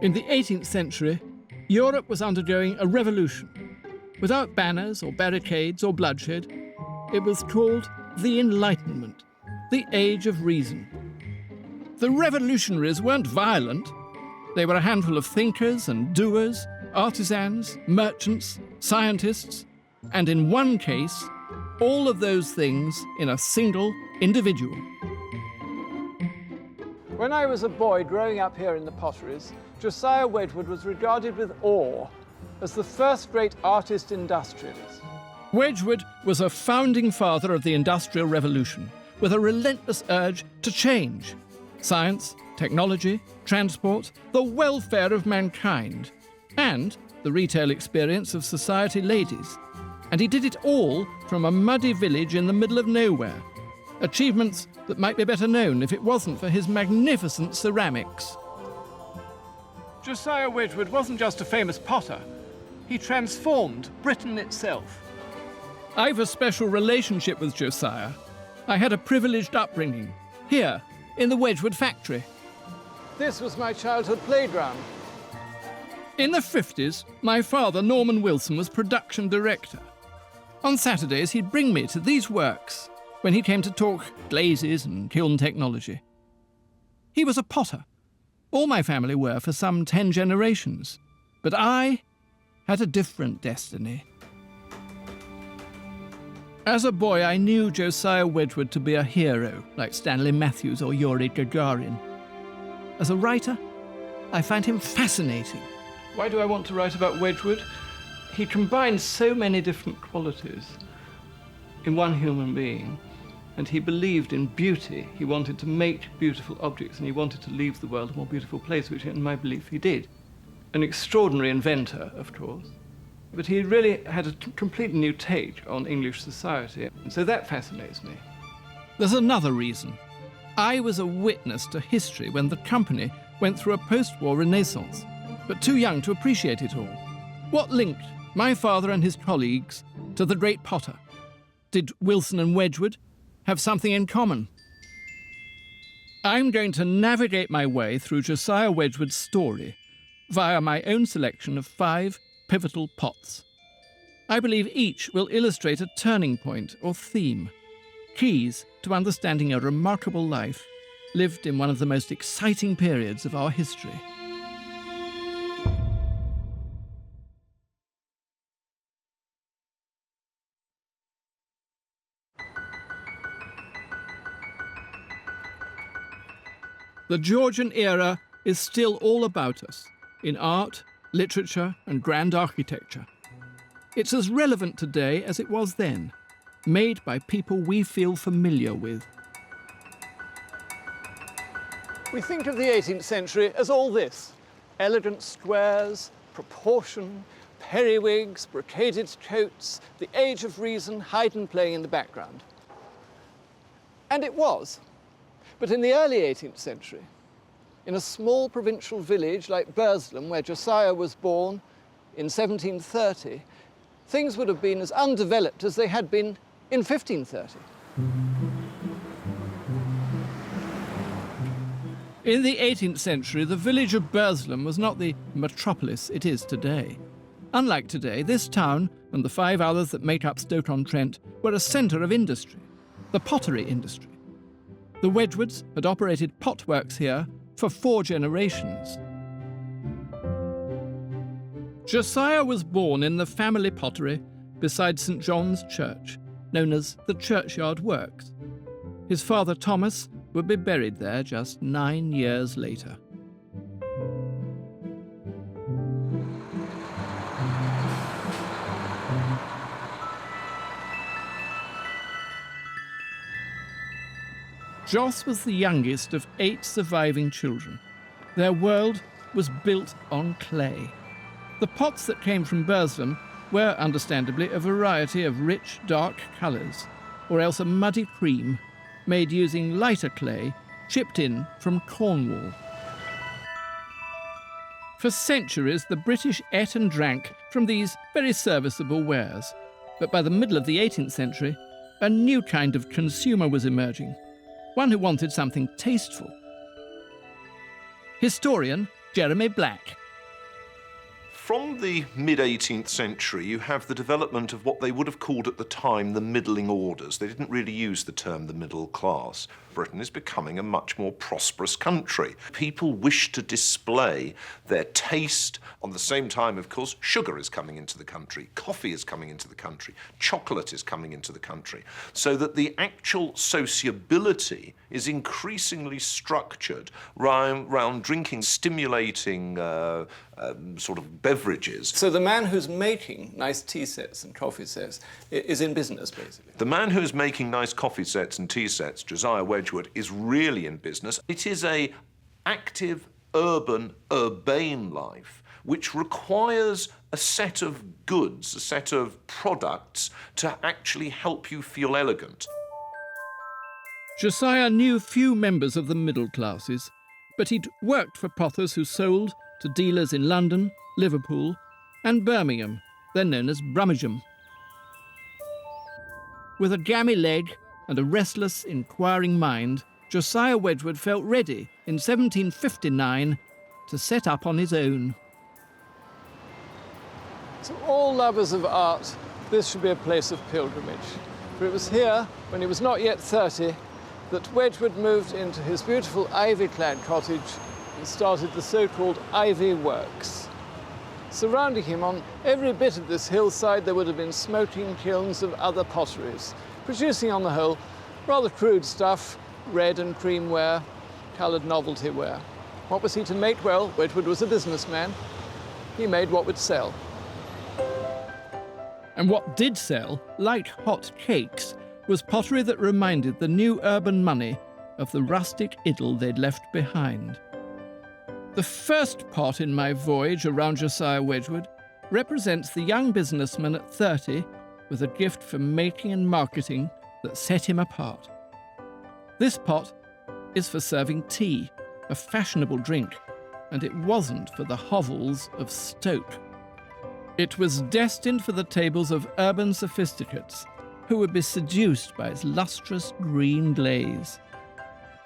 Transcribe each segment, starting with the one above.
In the 18th century, Europe was undergoing a revolution. Without banners or barricades or bloodshed, it was called the Enlightenment, the Age of Reason. The revolutionaries weren't violent. They were a handful of thinkers and doers, artisans, merchants, scientists, and in one case, all of those things in a single individual. When I was a boy growing up here in the potteries, Josiah Wedgwood was regarded with awe as the first great artist industrialist. Wedgwood was a founding father of the Industrial Revolution, with a relentless urge to change science, technology, transport, the welfare of mankind, and the retail experience of society ladies. And he did it all from a muddy village in the middle of nowhere. Achievements that might be better known if it wasn't for his magnificent ceramics. Josiah Wedgwood wasn't just a famous potter. He transformed Britain itself. I've a special relationship with Josiah. I had a privileged upbringing, here, in the Wedgwood factory. This was my childhood playground. In the 50s, my father, Norman Wilson, was production director. On Saturdays, he'd bring me to these works when he came to talk glazes and kiln technology. He was a potter. All my family were for some 10 generations. But I had a different destiny. As a boy, I knew Josiah Wedgwood to be a hero, like Stanley Matthews or Yuri Gagarin. As a writer, I find him fascinating. Why do I want to write about Wedgwood? He combines so many different qualities in one human being, and he believed in beauty. He wanted to make beautiful objects, and he wanted to leave the world a more beautiful place, which in my belief he did. An extraordinary inventor, of course, but he really had a completely new take on English society, and so that fascinates me. There's another reason. I was a witness to history when the company went through a post-war renaissance, but too young to appreciate it all. What linked my father and his colleagues to the great potter? Did Wilson and Wedgwood have something in common? I'm going to navigate my way through Josiah Wedgwood's story via my own selection of 5 pivotal pots. I believe each will illustrate a turning point or theme, keys to understanding a remarkable life lived in one of the most exciting periods of our history. The Georgian era is still all about us, in art, literature, and grand architecture. It's as relevant today as it was then, made by people we feel familiar with. We think of the 18th century as all this: elegant squares, proportion, periwigs, brocaded coats, the age of reason, Haydn playing in the background. And it was. But in the early 18th century, in a small provincial village like Burslem, where Josiah was born in 1730, things would have been as undeveloped as they had been in 1530. In the 18th century, the village of Burslem was not the metropolis it is today. Unlike today, this town and the 5 others that make up Stoke-on-Trent were a centre of industry, the pottery industry. The Wedgwoods had operated potworks here for 4 generations. Josiah was born in the family pottery beside St. John's Church, known as the Churchyard Works. His father, Thomas, would be buried there just 9 years later. Jos was the youngest of 8 surviving children. Their world was built on clay. The pots that came from Burslem were, understandably, a variety of rich, dark colours, or else a muddy cream made using lighter clay chipped in from Cornwall. For centuries, the British ate and drank from these very serviceable wares. But by the middle of the 18th century, a new kind of consumer was emerging, one who wanted something tasteful. Historian Jeremy Black. From the mid-18th century, you have the development of what they would have called at the time the middling orders. They didn't really use the term the middle class. Britain is becoming a much more prosperous country. People wish to display their taste. On the same time, of course, sugar is coming into the country, coffee is coming into the country, chocolate is coming into the country, so that the actual sociability is increasingly structured round drinking, stimulating sort of beverages. So the man who's making nice tea sets and coffee sets is in business, basically. The man who's making nice coffee sets and tea sets, Josiah Wedgwood, is really in business. It is a active, urbane life which requires a set of goods, a set of products to actually help you feel elegant. Josiah knew few members of the middle classes, but he'd worked for potters who sold to dealers in London, Liverpool and Birmingham, then known as Brummagem. With a gammy leg and a restless, inquiring mind, Josiah Wedgwood felt ready in 1759 to set up on his own. To all lovers of art, this should be a place of pilgrimage. For it was here, when he was not yet 30, that Wedgwood moved into his beautiful ivy-clad cottage and started the so-called Ivy Works. Surrounding him on every bit of this hillside, there would have been smoking kilns of other potteries, producing on the whole rather crude stuff, red and cream ware, coloured novelty ware. What was he to make? Well, Wedgwood was a businessman. He made what would sell. And what did sell, like hot cakes, was pottery that reminded the new urban money of the rustic idyll they'd left behind. The first pot in my voyage around Josiah Wedgwood represents the young businessman at 30 with a gift for making and marketing that set him apart. This pot is for serving tea, a fashionable drink, and it wasn't for the hovels of Stoke. It was destined for the tables of urban sophisticates who would be seduced by its lustrous green glaze.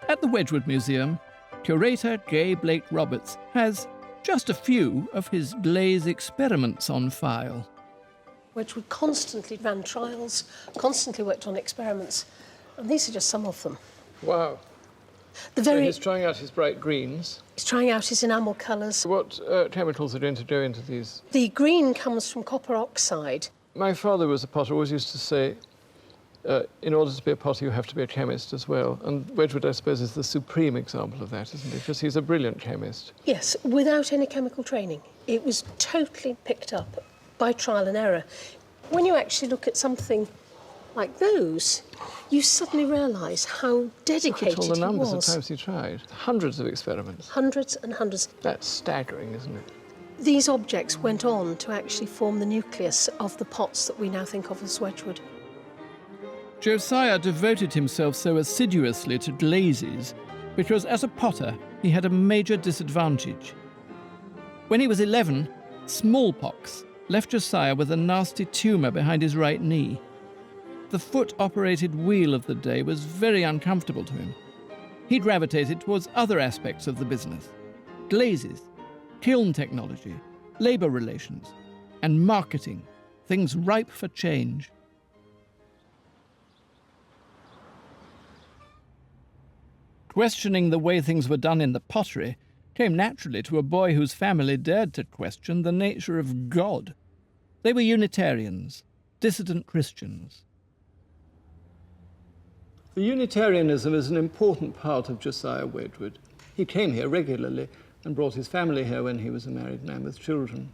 At the Wedgwood Museum, curator J. Blake Roberts has just a few of his glaze experiments on file. Wedgwood constantly ran trials, constantly worked on experiments, and these are just some of them. Wow. So he's trying out his bright greens. He's trying out his enamel colours. What chemicals are going to go into these? The green comes from copper oxide. My father was a potter, always used to say, in order to be a potter, you have to be a chemist as well. And Wedgwood, I suppose, is the supreme example of that, isn't he? Because he's a brilliant chemist. Yes, without any chemical training. It was totally picked up by trial and error. When you actually look at something like those, you suddenly realise how dedicated he was. Look at all the numbers of times he tried. Hundreds of experiments. Hundreds and hundreds. That's staggering, isn't it? These objects went on to actually form the nucleus of the pots that we now think of as Wedgwood. Josiah devoted himself so assiduously to glazes because as a potter he had a major disadvantage. When he was 11, smallpox left Josiah with a nasty tumour behind his right knee. The foot-operated wheel of the day was very uncomfortable to him. He gravitated towards other aspects of the business: glazes, kiln technology, labour relations, and marketing, things ripe for change. Questioning the way things were done in the pottery came naturally to a boy whose family dared to question the nature of God. They were Unitarians, dissident Christians. The Unitarianism is an important part of Josiah Wedgwood. He came here regularly and brought his family here when he was a married man with children.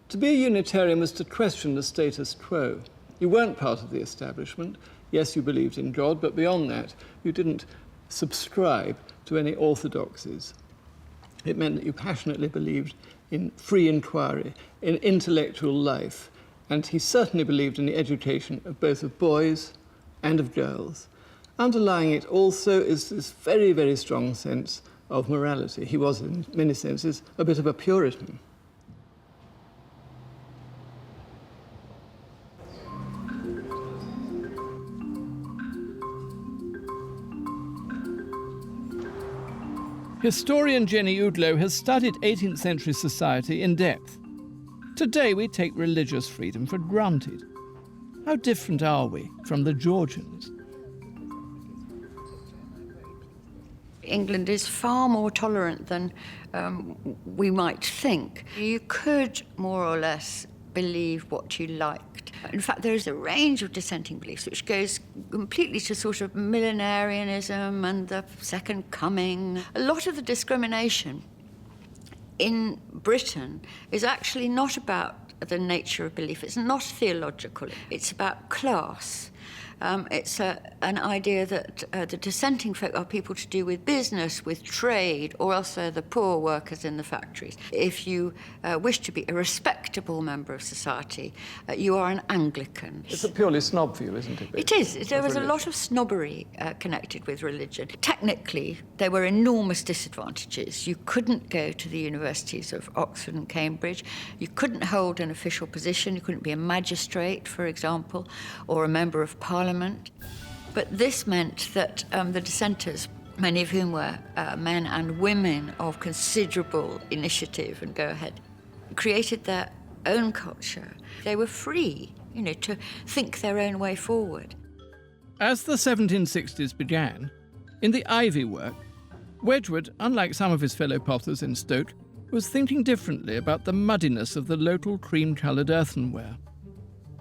To be a Unitarian was to question the status quo. You weren't part of the establishment. Yes, you believed in God, but beyond that, you didn't subscribe to any orthodoxies. It meant that you passionately believed in free inquiry, in intellectual life, and he certainly believed in the education of both of boys and of girls. Underlying it also is this very, very strong sense of morality. He was, in many senses, a bit of a Puritan. Historian Jenny Udlow has studied 18th century society in depth. Today we take religious freedom for granted. How different are we from the Georgians? England is far more tolerant than we might think. You could more or less believe what you liked. In fact, there is a range of dissenting beliefs which goes completely to sort of millenarianism and the Second Coming. A lot of the discrimination in Britain is actually not about the nature of belief. It's not theological. It's about class. It's an idea that the dissenting folk are people to do with business, with trade, or also the poor workers in the factories. If you wish to be a respectable member of society, you are an Anglican. It's a purely snob view, isn't it? It is. There was a lot of snobbery connected with religion. Technically, there were enormous disadvantages. You couldn't go to the universities of Oxford and Cambridge. You couldn't hold an official position. You couldn't be a magistrate, for example, or a member of Parliament. But this meant that the dissenters, many of whom were men and women of considerable initiative and go-ahead, created their own culture. They were free, to think their own way forward. As the 1760s began, in the ivy work, Wedgwood, unlike some of his fellow potters in Stoke, was thinking differently about the muddiness of the local cream-coloured earthenware.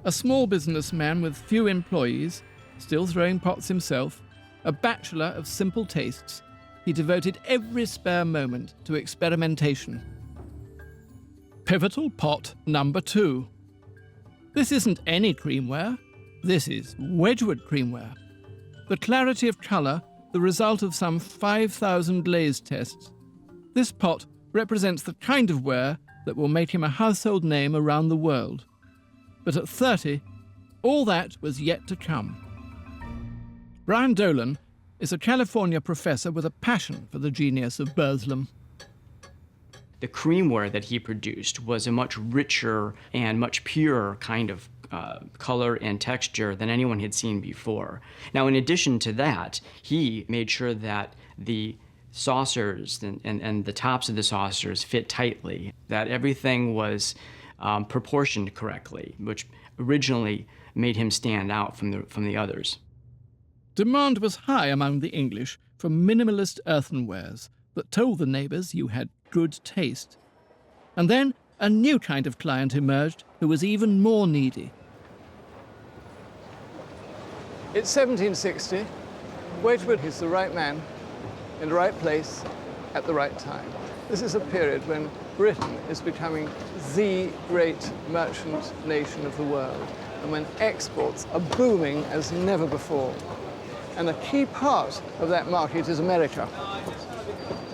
A small businessman with few employees, still throwing pots himself, a bachelor of simple tastes, he devoted every spare moment to experimentation. Pivotal pot number 2. This isn't any creamware, this is Wedgwood creamware. The clarity of colour, the result of some 5,000 glaze tests. This pot represents the kind of ware that will make him a household name around the world. But at 30, all that was yet to come. Brian Dolan is a California professor with a passion for the genius of Burslem. The creamware that he produced was a much richer and much purer kind of color and texture than anyone had seen before. Now, in addition to that, he made sure that the saucers and the tops of the saucers fit tightly, that everything was proportioned correctly, which originally made him stand out from the others. Demand was high among the English for minimalist earthenwares that told the neighbours you had good taste. And then a new kind of client emerged who was even more needy. It's 1760. Wedgwood is the right man in the right place at the right time. This is a period when Britain is becoming the great merchant nation of the world, and when exports are booming as never before. And a key part of that market is America.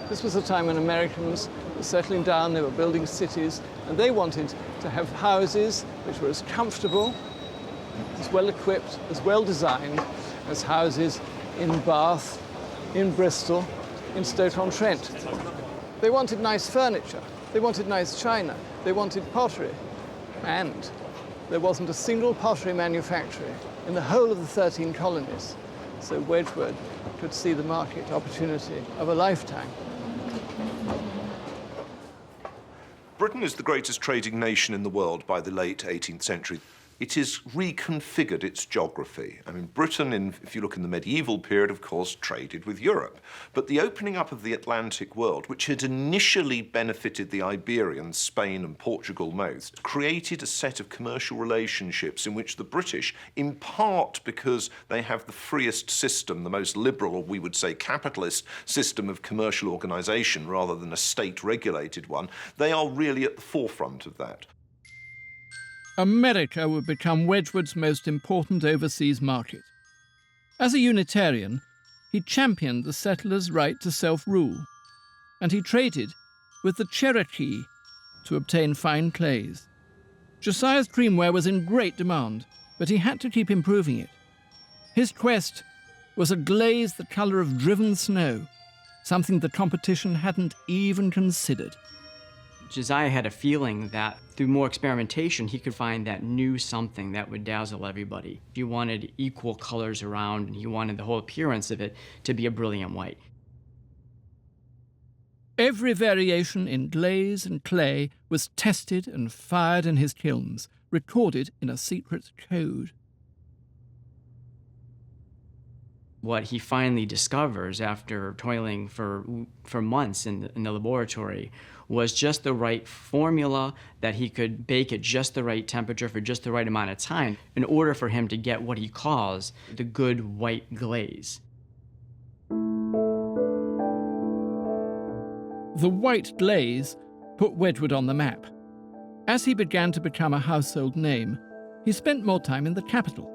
This was a time when Americans were settling down, they were building cities, and they wanted to have houses which were as comfortable, as well equipped, as well designed as houses in Bath, in Bristol, in Stoke-on-Trent. They wanted nice furniture, they wanted nice china, they wanted pottery, and there wasn't a single pottery manufactory in the whole of the 13 colonies. So Wedgwood could see the market opportunity of a lifetime. Britain is the greatest trading nation in the world by the late 18th century. It has reconfigured its geography. I mean, Britain, if you look in the medieval period, of course, traded with Europe. But the opening up of the Atlantic world, which had initially benefited the Iberians, Spain and Portugal most, created a set of commercial relationships in which the British, in part because they have the freest system, the most liberal, or we would say capitalist system of commercial organisation rather than a state-regulated one, they are really at the forefront of that. America would become Wedgwood's most important overseas market. As a Unitarian, he championed the settlers' right to self-rule, and he traded with the Cherokee to obtain fine clays. Josiah's creamware was in great demand, but he had to keep improving it. His quest was a glaze the colour of driven snow, something the competition hadn't even considered. Josiah had a feeling that through more experimentation, he could find that new something that would dazzle everybody. He wanted equal colors around, and he wanted the whole appearance of it to be a brilliant white. Every variation in glaze and clay was tested and fired in his kilns, recorded in a secret code. What he finally discovers after toiling for months in the laboratory was just the right formula that he could bake at just the right temperature for just the right amount of time in order for him to get what he calls the good white glaze. The white glaze put Wedgwood on the map. As he began to become a household name, he spent more time in the capital,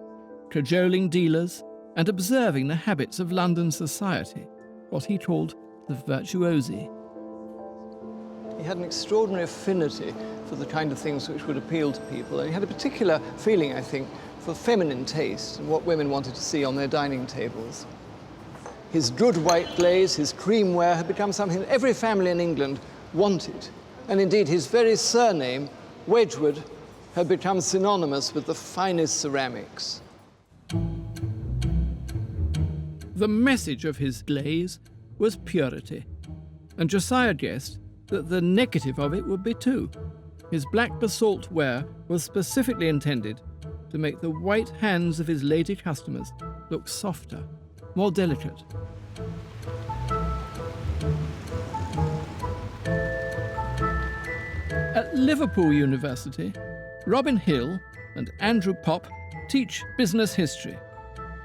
cajoling dealers and observing the habits of London society, what he called the virtuosi. He had an extraordinary affinity for the kind of things which would appeal to people. And he had a particular feeling, I think, for feminine taste and what women wanted to see on their dining tables. His good white glaze, his creamware, had become something that every family in England wanted. And indeed, his very surname, Wedgwood, had become synonymous with the finest ceramics. The message of his glaze was purity, and Josiah guessed that the negative of it would be too. His black basalt ware was specifically intended to make the white hands of his lady customers look softer, more delicate. At Liverpool University, Robin Hill and Andrew Popp teach business history.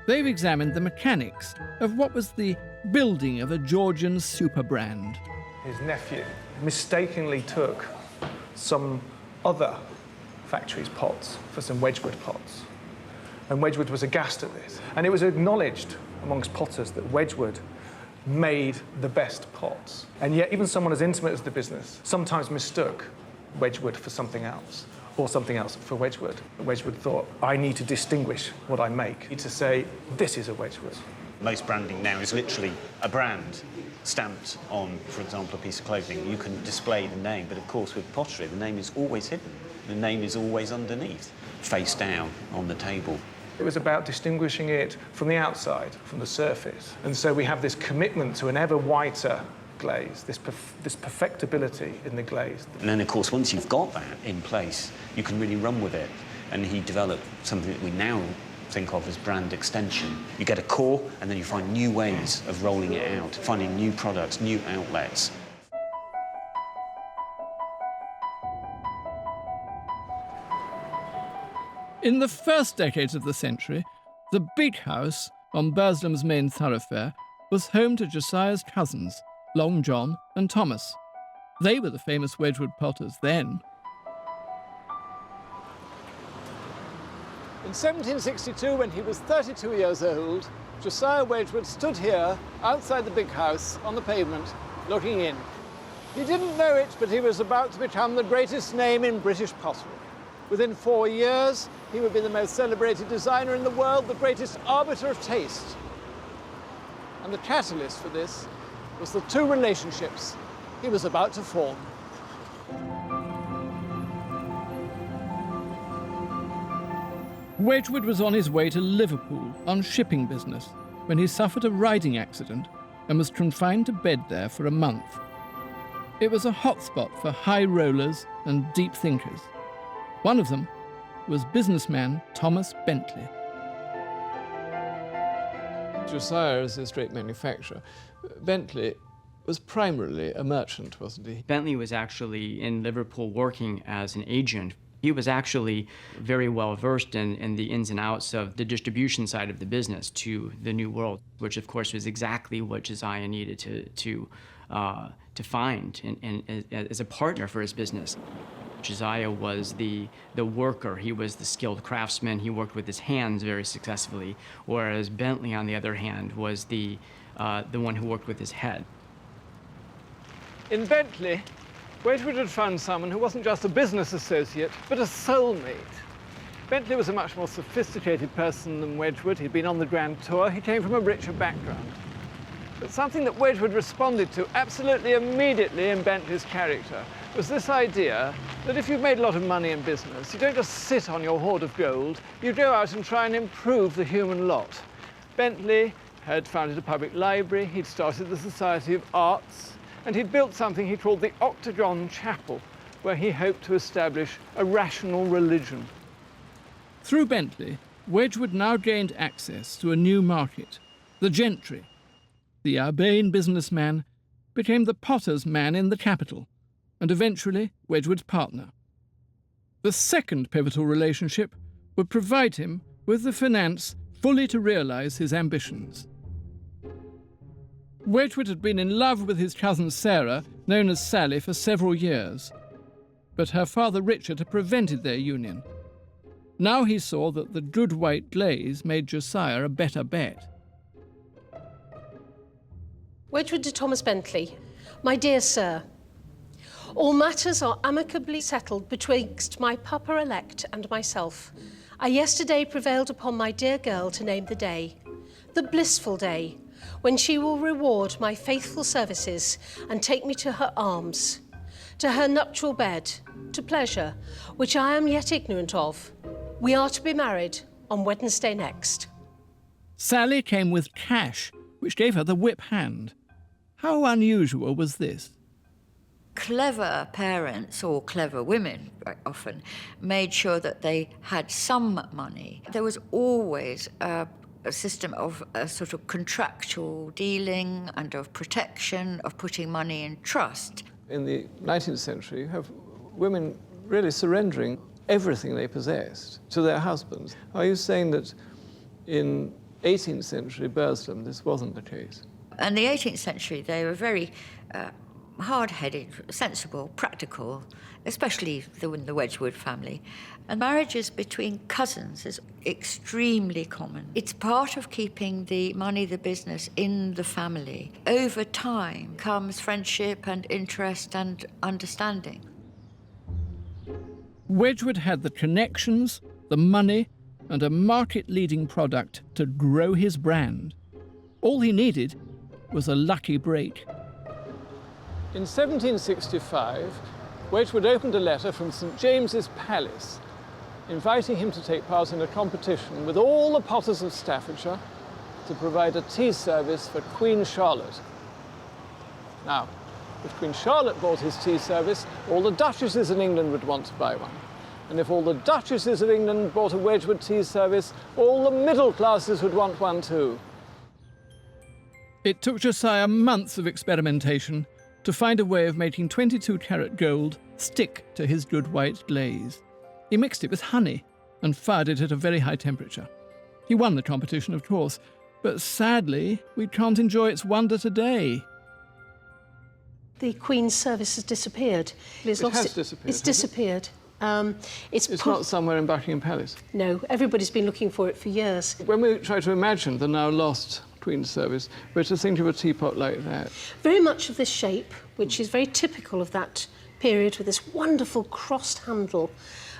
They've examined the mechanics of what was the building of a Georgian super brand. His nephew mistakenly took some other factory's pots for some Wedgwood pots. And Wedgwood was aghast at this. And it was acknowledged amongst potters that Wedgwood made the best pots. And yet even someone as intimate as the business sometimes mistook Wedgwood for something else, or something else for Wedgwood. Wedgwood thought, I need to distinguish what I make, to say, this is a Wedgwood. Most branding now is literally a brand stamped on, for example, a piece of clothing. You can display the name, but of course with pottery, the name is always hidden. The name is always underneath, face down on the table. It was about distinguishing it from the outside, from the surface. And so we have this commitment to an ever whiter glaze, this perfectibility in the glaze. And then, of course, once you've got that in place, you can really run with it. And he developed something that we now think of as brand extension. You get a core, and then you find new ways of rolling it out, finding new products, new outlets. In the first decades of the century, the big house on Burslem's main thoroughfare was home to Josiah's cousins, Long John and Thomas. They were the famous Wedgwood potters then. In 1762, when he was 32 years old, Josiah Wedgwood stood here outside the big house on the pavement, looking in. He didn't know it, but he was about to become the greatest name in British pottery. Within 4 years, he would be the most celebrated designer in the world, the greatest arbiter of taste. And the catalyst for this was the two relationships he was about to form. Wedgwood was on his way to Liverpool on shipping business when he suffered a riding accident and was confined to bed there for a month. It was a hotspot for high rollers and deep thinkers. One of them was businessman Thomas Bentley. Josiah is this great manufacturer. Bentley was primarily a merchant, wasn't he? Bentley was actually in Liverpool working as an agent. He was actually very well versed in the ins and outs of the distribution side of the business to the New World, which of course was exactly what Josiah needed to find and as a partner for his business. Josiah was the worker. He was the skilled craftsman. He worked with his hands very successfully, whereas Bentley, on the other hand, was the one who worked with his head. In Bentley, Wedgwood had found someone who wasn't just a business associate, but a soulmate. Bentley was a much more sophisticated person than Wedgwood. He'd been on the Grand Tour. He came from a richer background. But something that Wedgwood responded to absolutely immediately in Bentley's character was this idea that if you've made a lot of money in business, you don't just sit on your hoard of gold, you go out and try and improve the human lot. Bentley had founded a public library, he'd started the Society of Arts, And he'd built something he called the Octagon Chapel, where he hoped to establish a rational religion. Through Bentley, Wedgwood now gained access to a new market, the gentry. The urbane businessman became the potter's man in the capital, and eventually Wedgwood's partner. The second pivotal relationship would provide him with the finance fully to realise his ambitions. Wedgwood had been in love with his cousin Sarah, known as Sally, for several years, but her father Richard had prevented their union. Now he saw that the good white glaze made Josiah a better bet. Wedgwood to Thomas Bentley. My dear sir, all matters are amicably settled betwixt my papa-elect and myself. I yesterday prevailed upon my dear girl to name the day, the blissful day, when she will reward my faithful services and take me to her arms, to her nuptial bed, to pleasure, which I am yet ignorant of. We are to be married on Wednesday next. Sally came with cash, which gave her the whip hand. How unusual was this? Clever parents, or clever women very often, made sure that they had some money. There was always a system of a sort of contractual dealing and of protection, of putting money in trust. In the 19th century, you have women really surrendering everything they possessed to their husbands. Are you saying that in 18th century Burslem this wasn't the case? In the 18th century, they were very hard-headed, sensible, practical, especially the Wedgwood family. And marriages between cousins is extremely common. It's part of keeping the money, the business in the family. Over time comes friendship and interest and understanding. Wedgwood had the connections, the money, and a market-leading product to grow his brand. All he needed was a lucky break. In 1765, Wedgwood opened a letter from St. James's Palace, inviting him to take part in a competition with all the potters of Staffordshire to provide a tea service for Queen Charlotte. Now, if Queen Charlotte bought his tea service, all the duchesses in England would want to buy one. And if all the duchesses of England bought a Wedgwood tea service, all the middle classes would want one too. It took Josiah months of experimentation to find a way of making 22-carat gold stick to his good white glaze. He mixed it with honey and fired it at a very high temperature. He won the competition, of course, but sadly, we can't enjoy its wonder today. The Queen's service has disappeared. It has disappeared. It's disappeared. It's not somewhere in Buckingham Palace. No, everybody's been looking for it for years. When we try to imagine the now lost Queen's service, we're to think of a teapot like that. Very much of this shape, which is very typical of that period, with this wonderful crossed handle.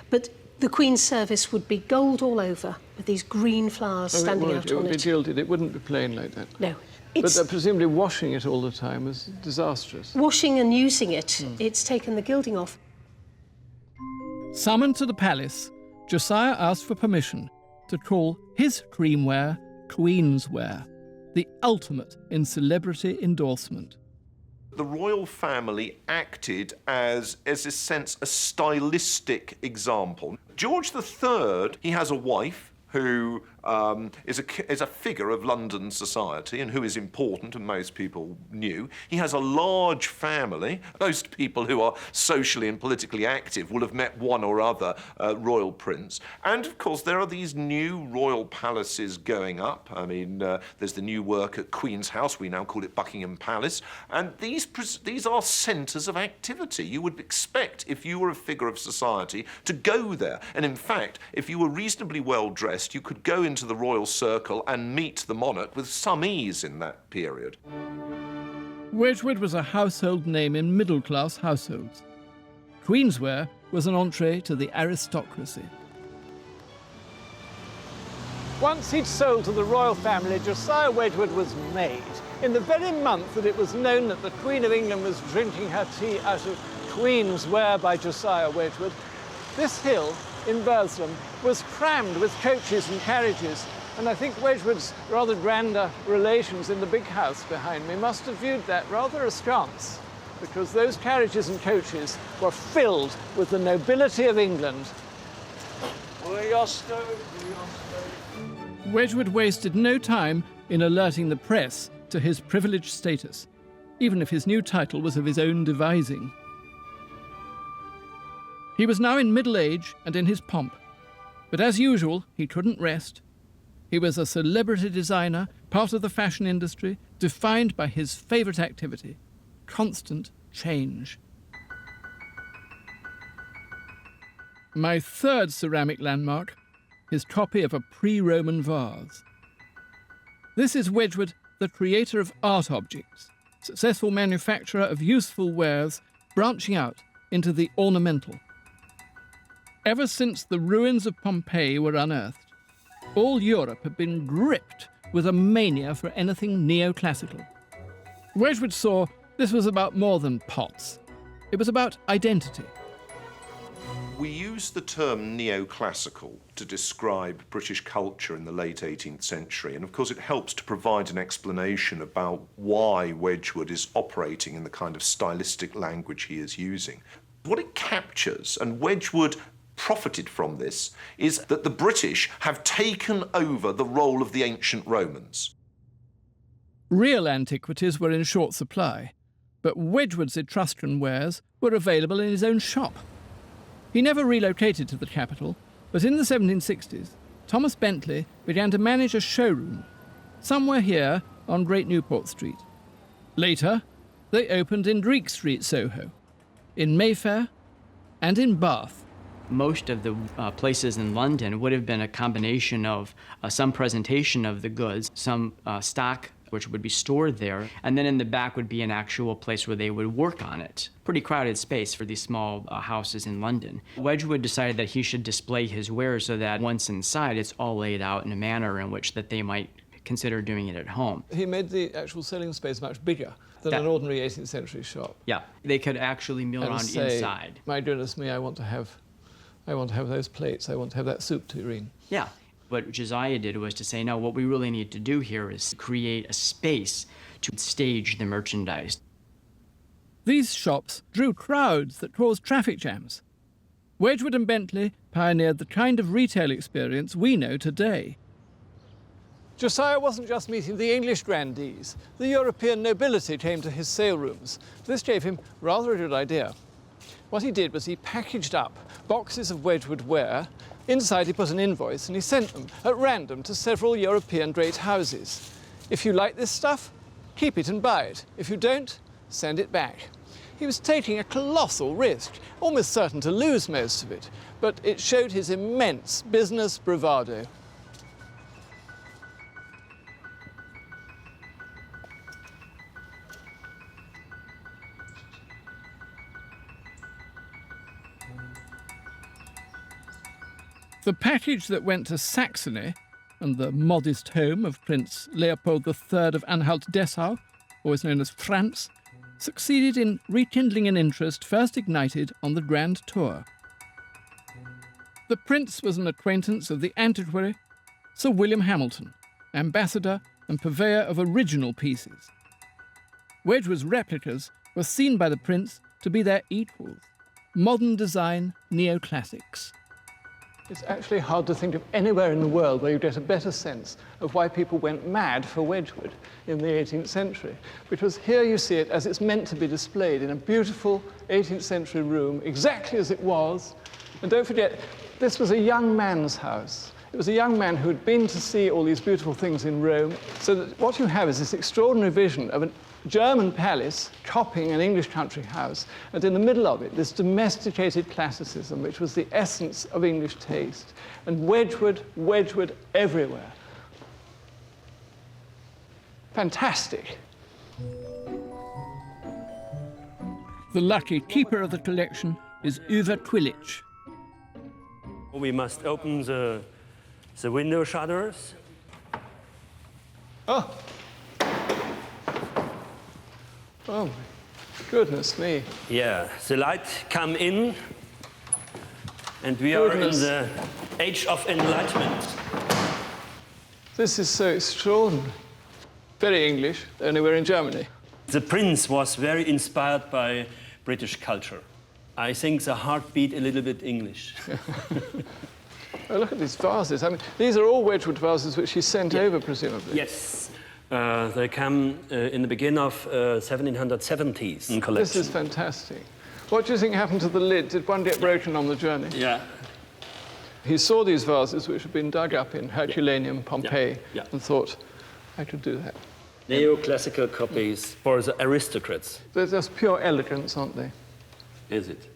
But the Queen's service would be gold all over, with these green flowers standing out on it. It would be gilded. It wouldn't be plain like that. No. But presumably washing it all the time was disastrous. Washing and using it, it's taken the gilding off. Summoned to the palace, Josiah asked for permission to call his creamware Queensware, the ultimate in celebrity endorsement. The royal family acted as a sense, a stylistic example. George III, he has a wife who is a figure of London society and who is important, and most people knew. He has a large family. Most people who are socially and politically active will have met one or other royal prince. And, of course, there are these new royal palaces going up. I mean, there's the new work at Queen's House. We now call it Buckingham Palace. And these are centres of activity. You would expect, if you were a figure of society, to go there. And, in fact, if you were reasonably well-dressed, you could go into the royal circle and meet the monarch with some ease in that period. Wedgwood was a household name in middle-class households. Queensware was an entree to the aristocracy. Once he'd sold to the royal family, Josiah Wedgwood was made. In the very month that it was known that the Queen of England was drinking her tea out of Queensware by Josiah Wedgwood, this hill in Burslem was crammed with coaches and carriages, and I think Wedgwood's rather grander relations in the big house behind me must have viewed that rather askance. because those carriages and coaches were filled with the nobility of England. Wedgwood wasted no time in alerting the press to his privileged status, even if his new title was of his own devising. He was now in middle age and in his pomp, but as usual, he couldn't rest. He was a celebrity designer, part of the fashion industry, defined by his favourite activity, constant change. My third ceramic landmark, his copy of a pre-Roman vase. This is Wedgwood, the creator of art objects, successful manufacturer of useful wares, branching out into the ornamental. Ever since the ruins of Pompeii were unearthed, all Europe had been gripped with a mania for anything neoclassical. Wedgwood saw this was about more than pots. It was about identity. We use the term neoclassical to describe British culture in the late 18th century, and of course it helps to provide an explanation about why Wedgwood is operating in the kind of stylistic language he is using. What it captures, and Wedgwood profited from this, is that the British have taken over the role of the ancient Romans. Real antiquities were in short supply, but Wedgwood's Etruscan wares were available in his own shop. He never relocated to the capital, but in the 1760s, Thomas Bentley began to manage a showroom somewhere here on Great Newport Street. Later, they opened in Greek Street, Soho, in Mayfair, and in Bath. Most of the places in London would have been a combination of some presentation of the goods, some stock which would be stored there, and then in the back would be an actual place where they would work on it. Pretty crowded space for these small houses in London. Wedgwood decided that he should display his wares so that once inside, it's all laid out in a manner in which that they might consider doing it at home. He made the actual selling space much bigger than an ordinary 18th century shop. Yeah, they could actually mill around say, inside. My goodness me, I want to have those plates. I want to have that soup tureen. Yeah. What Josiah did was to say, no, what we really need to do here is create a space to stage the merchandise. These shops drew crowds that caused traffic jams. Wedgwood and Bentley pioneered the kind of retail experience we know today. Josiah wasn't just meeting the English grandees. The European nobility came to his sale rooms. This gave him rather a good idea. What he did was he packaged up boxes of Wedgwood ware. Inside he put an invoice and he sent them at random to several European great houses. If you like this stuff, keep it and buy it. If you don't, send it back. He was taking a colossal risk, almost certain to lose most of it, but it showed his immense business bravado. The package that went to Saxony and the modest home of Prince Leopold III of Anhalt-Dessau, always known as France, succeeded in rekindling an interest first ignited on the Grand Tour. The prince was an acquaintance of the antiquary Sir William Hamilton, ambassador and purveyor of original pieces. Wedgwood's replicas were seen by the prince to be their equals, modern design neoclassics. It's actually hard to think of anywhere in the world where you get a better sense of why people went mad for Wedgwood in the 18th century. Because here you see it as it's meant to be displayed in a beautiful 18th century room, exactly as it was. And don't forget, this was a young man's house. It was a young man who had been to see all these beautiful things in Rome. So that what you have is this extraordinary vision of a German palace copying an English country house, and in the middle of it, this domesticated classicism, which was the essence of English taste, and Wedgwood everywhere. Fantastic. The lucky keeper of the collection is Uwe Quilic. We must open the window shutters. Oh, my goodness me. Yeah, the light come in, and we are in the age of enlightenment. This is so extraordinary. Very English, only we're in Germany. The prince was very inspired by British culture. I think the heart beat a little bit English. Oh, look at these vases. I mean, these are all Wedgwood vases which he sent over, presumably. Yes. They come in the beginning of 1770s in collection. This is fantastic. What do you think happened to the lid? Did one get broken on the journey? Yeah. He saw these vases which had been dug up in Herculaneum, Pompeii, and thought, I could do that. Neoclassical copies for the aristocrats. They're just pure elegance, aren't they? Is it?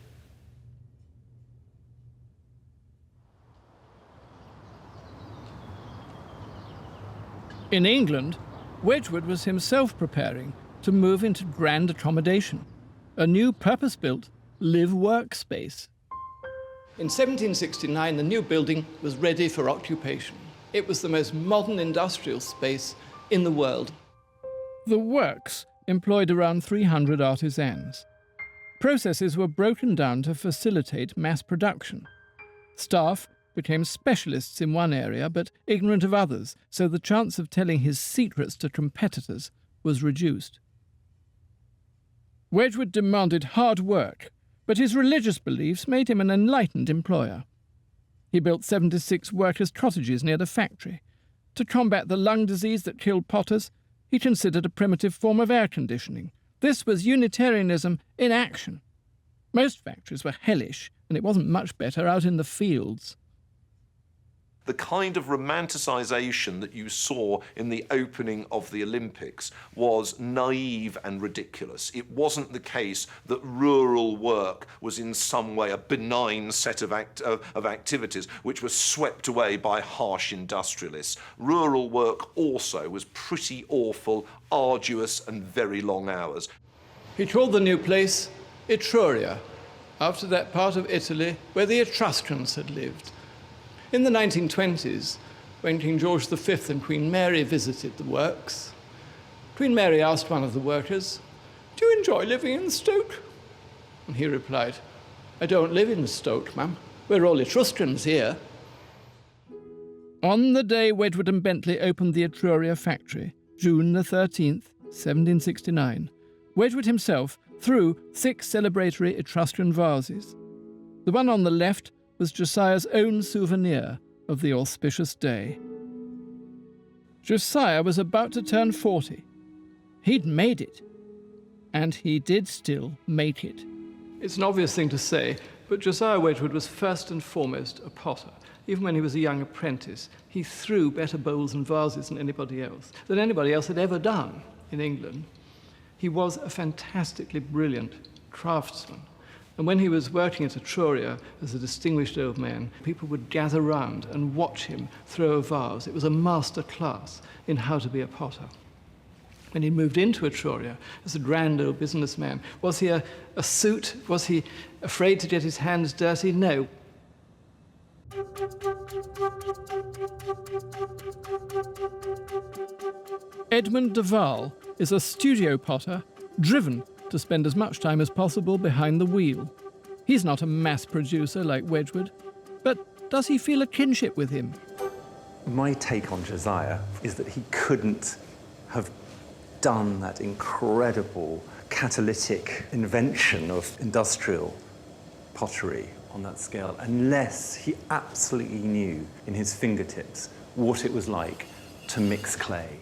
In England, Wedgwood was himself preparing to move into grand accommodation, a new purpose-built live-work space. In 1769, the new building was ready for occupation. It was the most modern industrial space in the world. The works employed around 300 artisans. Processes were broken down to facilitate mass production. Staff became specialists in one area but ignorant of others, so the chance of telling his secrets to competitors was reduced. Wedgwood demanded hard work, but his religious beliefs made him an enlightened employer. He built 76 workers' cottages near the factory. To combat the lung disease that killed potters, he considered a primitive form of air conditioning. This was Unitarianism in action. Most factories were hellish, and it wasn't much better out in the fields. The kind of romanticisation that you saw in the opening of the Olympics was naive and ridiculous. It wasn't the case that rural work was in some way a benign set of activities which were swept away by harsh industrialists. Rural work also was pretty awful, arduous and very long hours. He called the new place Etruria, after that part of Italy where the Etruscans had lived. In the 1920s, when King George V and Queen Mary visited the works, Queen Mary asked one of the workers, "Do you enjoy living in Stoke?" And he replied, "I don't live in Stoke, ma'am. We're all Etruscans here." On the day Wedgwood and Bentley opened the Etruria factory, June the 13th, 1769, Wedgwood himself threw 6 celebratory Etruscan vases. The one on the left was Josiah's own souvenir of the auspicious day. Josiah was about to turn 40. He'd made it. And he did still make it. It's an obvious thing to say, but Josiah Wedgwood was first and foremost a potter. Even when he was a young apprentice, he threw better bowls and vases than anybody else had ever done in England. He was a fantastically brilliant craftsman. And when he was working at Etruria as a distinguished old man, people would gather round and watch him throw a vase. It was a master class in how to be a potter. When he moved into Etruria as a grand old businessman, was he a suit? Was he afraid to get his hands dirty? No. Edmund de Waal is a studio potter driven to spend as much time as possible behind the wheel. He's not a mass producer like Wedgwood, but does he feel a kinship with him? My take on Josiah is that he couldn't have done that incredible catalytic invention of industrial pottery on that scale unless he absolutely knew in his fingertips what it was like to mix clay.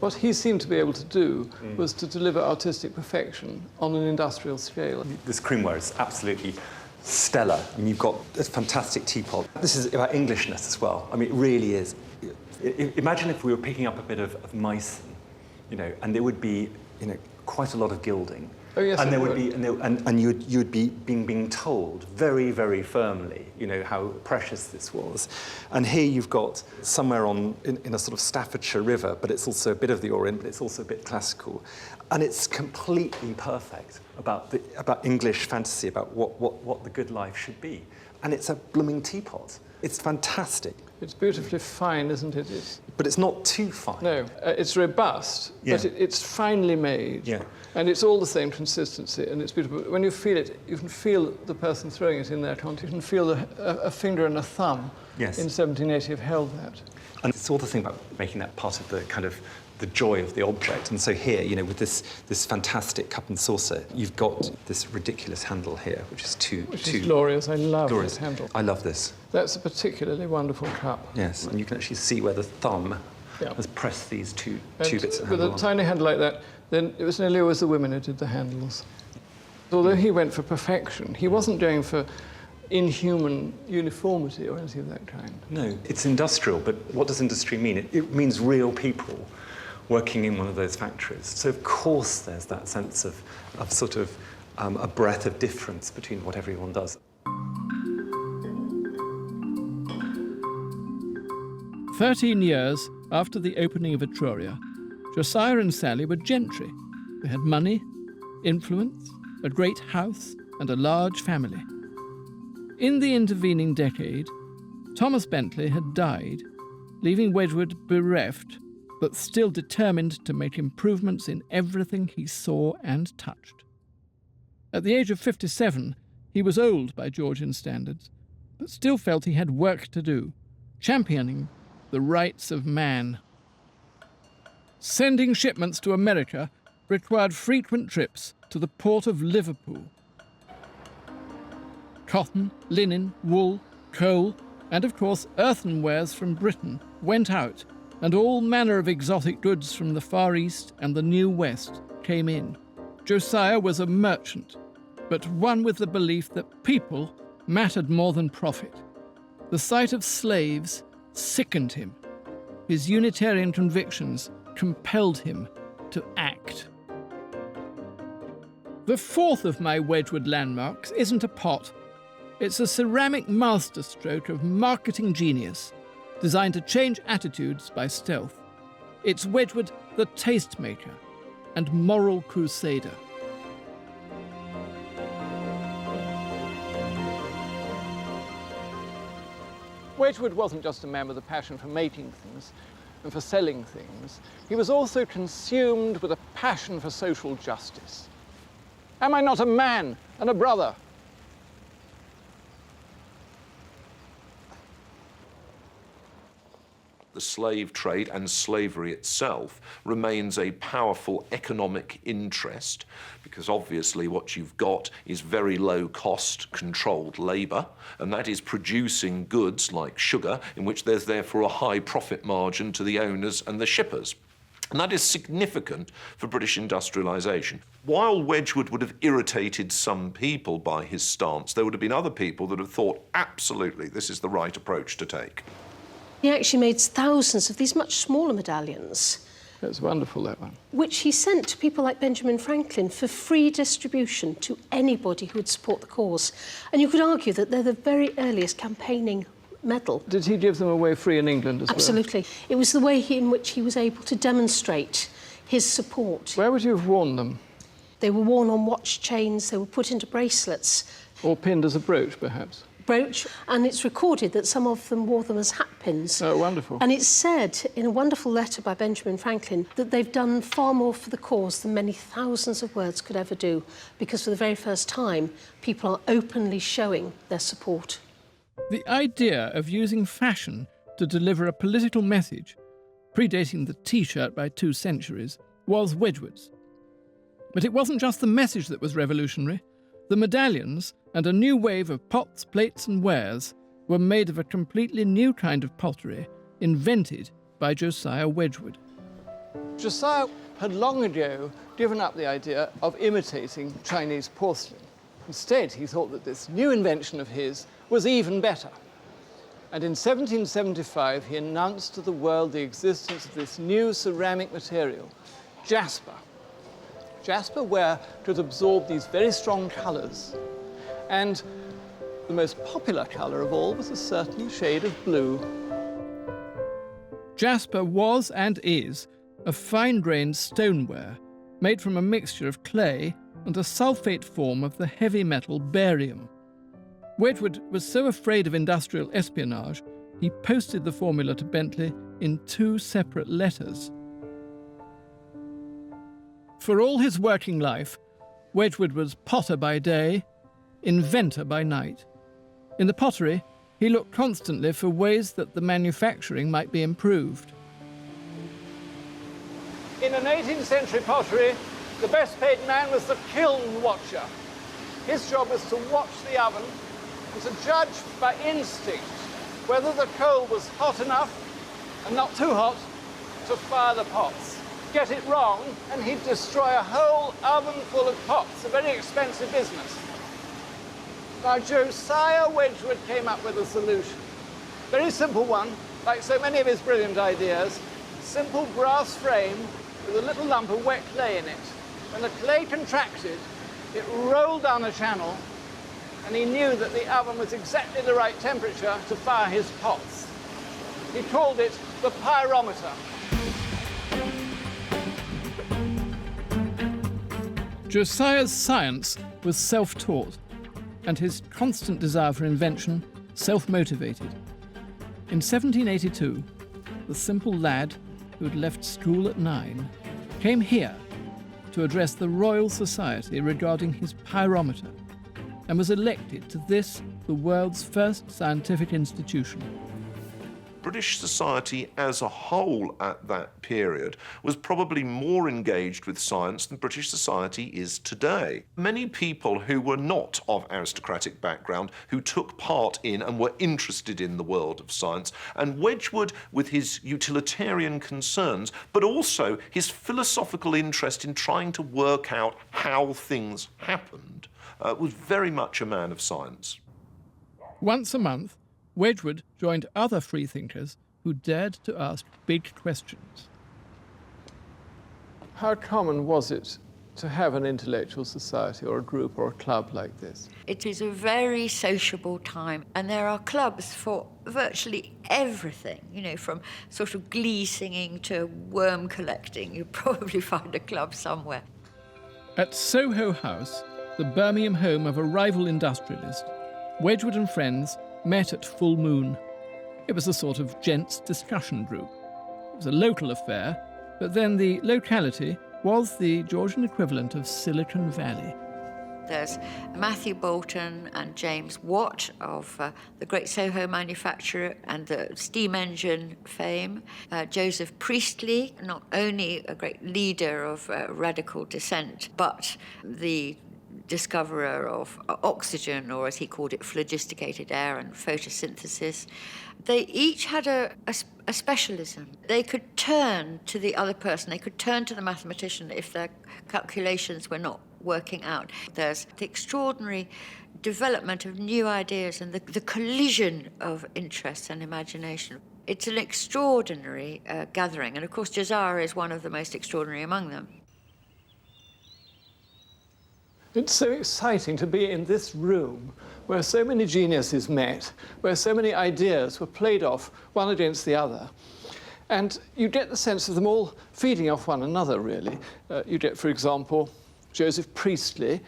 What he seemed to be able to do was to deliver artistic perfection on an industrial scale. This creamware is absolutely stellar. I mean, you've got a fantastic teapot. This is about Englishness as well. I mean, it really is. Imagine if we were picking up a bit of Meissen, and there would be, quite a lot of gilding. Oh, yes, and there would be, and you would be being told very, very firmly, how precious this was. And here you've got somewhere in a sort of Staffordshire river, but it's also a bit of the Orient, but it's also a bit classical, and it's completely perfect about English fantasy about what the good life should be. And it's a blooming teapot. It's fantastic. It's beautifully fine, isn't it? But it's not too fine. No, it's robust, but it's finely made. Yeah. And it's all the same consistency, and it's beautiful. When you feel it, you can feel the person throwing it in their context. You can feel a finger and a thumb in 1780 have held that. And it's all the thing about making that part of the kind of the joy of the object. And so here, you know, with this fantastic cup and saucer, you've got this ridiculous handle here, which is Which is glorious. I love glorious. this handle. I love this. That's a particularly wonderful cup. Yes, and you can actually see where the thumb Yeah. has pressed these two And bits of with handle a on. tiny handle like that, then it was nearly always the women who did the handles. Although he went for perfection, he wasn't going for inhuman uniformity or anything of that kind. No, it's industrial, but what does industry mean? It means real people working in one of those factories. So of course there's that sense of sort of a breadth of difference between what everyone does. 13 years after the opening of Etruria, Josiah and Sally were gentry. They had money, influence, a great house, and a large family. In the intervening decade, Thomas Bentley had died, leaving Wedgwood bereft, but still determined to make improvements in everything he saw and touched. At the age of 57, he was old by Georgian standards, but still felt he had work to do, championing the rights of man. Sending shipments to America required frequent trips to the port of Liverpool. Cotton, linen, wool, coal, and of course earthenwares from Britain went out, and all manner of exotic goods from the Far East and the New West came in. Josiah was a merchant, but one with the belief that people mattered more than profit. The sight of slaves sickened him. His Unitarian convictions compelled him to act. The fourth of my Wedgwood landmarks isn't a pot. It's a ceramic masterstroke of marketing genius, designed to change attitudes by stealth. It's Wedgwood the tastemaker and moral crusader. Wedgwood wasn't just a man with a passion for making things and for selling things. He was also consumed with a passion for social justice. Am I not a man and a brother? The slave trade and slavery itself remains a powerful economic interest, because obviously what you've got is very low cost controlled labour, and that is producing goods like sugar, in which there's therefore a high profit margin to the owners and the shippers. And that is significant for British industrialisation. While Wedgwood would have irritated some people by his stance, there would have been other people that have thought, absolutely, this is the right approach to take. He actually made thousands of these much smaller medallions. That's wonderful, that one. Which he sent to people like Benjamin Franklin for free distribution to anybody who would support the cause. And you could argue that they're the very earliest campaigning medal. Did he give them away free in England as well? Absolutely. It was the way in which he was able to demonstrate his support. Where would you have worn them? They were worn on watch chains, they were put into bracelets. Or pinned as a brooch, perhaps? Brooch, and it's recorded that some of them wore them as hat pins. Oh, wonderful. And it's said in a wonderful letter by Benjamin Franklin that they've done far more for the cause than many thousands of words could ever do, because for the very first time, people are openly showing their support. The idea of using fashion to deliver a political message, predating the T-shirt by 2 centuries, was Wedgwood's. But it wasn't just the message that was revolutionary. The medallions and a new wave of pots, plates and wares were made of a completely new kind of pottery invented by Josiah Wedgwood. Josiah had long ago given up the idea of imitating Chinese porcelain. Instead, he thought that this new invention of his was even better. And in 1775, he announced to the world the existence of this new ceramic material, jasper. Jasper ware could absorb these very strong colours. And the most popular colour of all was a certain shade of blue. Jasper was and is a fine-grained stoneware made from a mixture of clay and a sulfate form of the heavy metal barium. Wedgwood was so afraid of industrial espionage, he posted the formula to Bentley in 2 separate letters. For all his working life, Wedgwood was potter by day, inventor by night. In the pottery, he looked constantly for ways that the manufacturing might be improved. In an 18th century pottery, the best paid man was the kiln watcher. His job was to watch the oven and to judge by instinct whether the coal was hot enough and not too hot to fire the pots. Get it wrong, and he'd destroy a whole oven full of pots, a very expensive business. Now, Josiah Wedgwood came up with a solution. Very simple one, like so many of his brilliant ideas. Simple brass frame with a little lump of wet clay in it. When the clay contracted, it rolled down a channel, and he knew that the oven was exactly the right temperature to fire his pots. He called it the pyrometer. Josiah's science was self-taught, and his constant desire for invention self-motivated. In 1782, the simple lad who had left school at 9 came here to address the Royal Society regarding his pyrometer, and was elected to this, the world's first scientific institution. British society as a whole at that period was probably more engaged with science than British society is today. Many people who were not of aristocratic background who took part in and were interested in the world of science, and Wedgwood, with his utilitarian concerns, but also his philosophical interest in trying to work out how things happened, was very much a man of science. Once a month, Wedgwood joined other freethinkers who dared to ask big questions. How common was it to have an intellectual society or a group or a club like this? It is a very sociable time, and there are clubs for virtually everything, you know, from sort of glee singing to worm collecting. You'll probably find a club somewhere. At Soho House, the Birmingham home of a rival industrialist, Wedgwood and friends met at full moon. It was a sort of gents' discussion group. It was a local affair, but then the locality was the Georgian equivalent of Silicon Valley. There's Matthew Bolton and James Watt of the great Soho manufacturer and the steam engine fame. Joseph Priestley, not only a great leader of radical dissent, but the discoverer of oxygen, or as he called it, phlogisticated air and photosynthesis. They each had a specialism. They could turn to the other person, they could turn to the mathematician if their calculations were not working out. There's the extraordinary development of new ideas and the collision of interests and imagination. It's an extraordinary gathering, and of course Josiah is one of the most extraordinary among them. It's so exciting to be in this room where so many geniuses met, where so many ideas were played off one against the other. And you get the sense of them all feeding off one another, really. You get, for example, Joseph Priestley